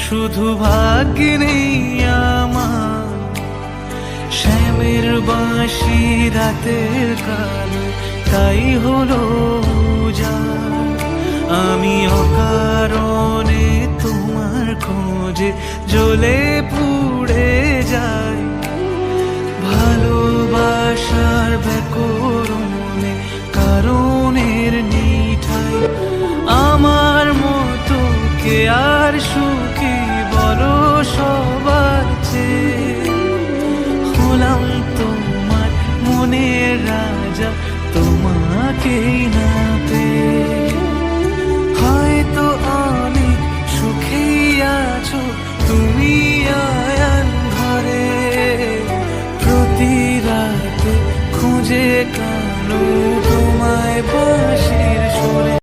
শুধু ভাগ্যে নেই আমার শ্যামের বাঁশি রাতের কালে, তাই হলো উজাড়। আমি অকারণে তোমার খোঁজে জ্বলে পুড়ে যাই, ভালোবাসার ব্যাকরণে কারণের নেই ঠাই। আমার মতো কে আর সুখী বলো সবার চেয়ে, হলাম তোমার মনের রাজা, তোমাকেই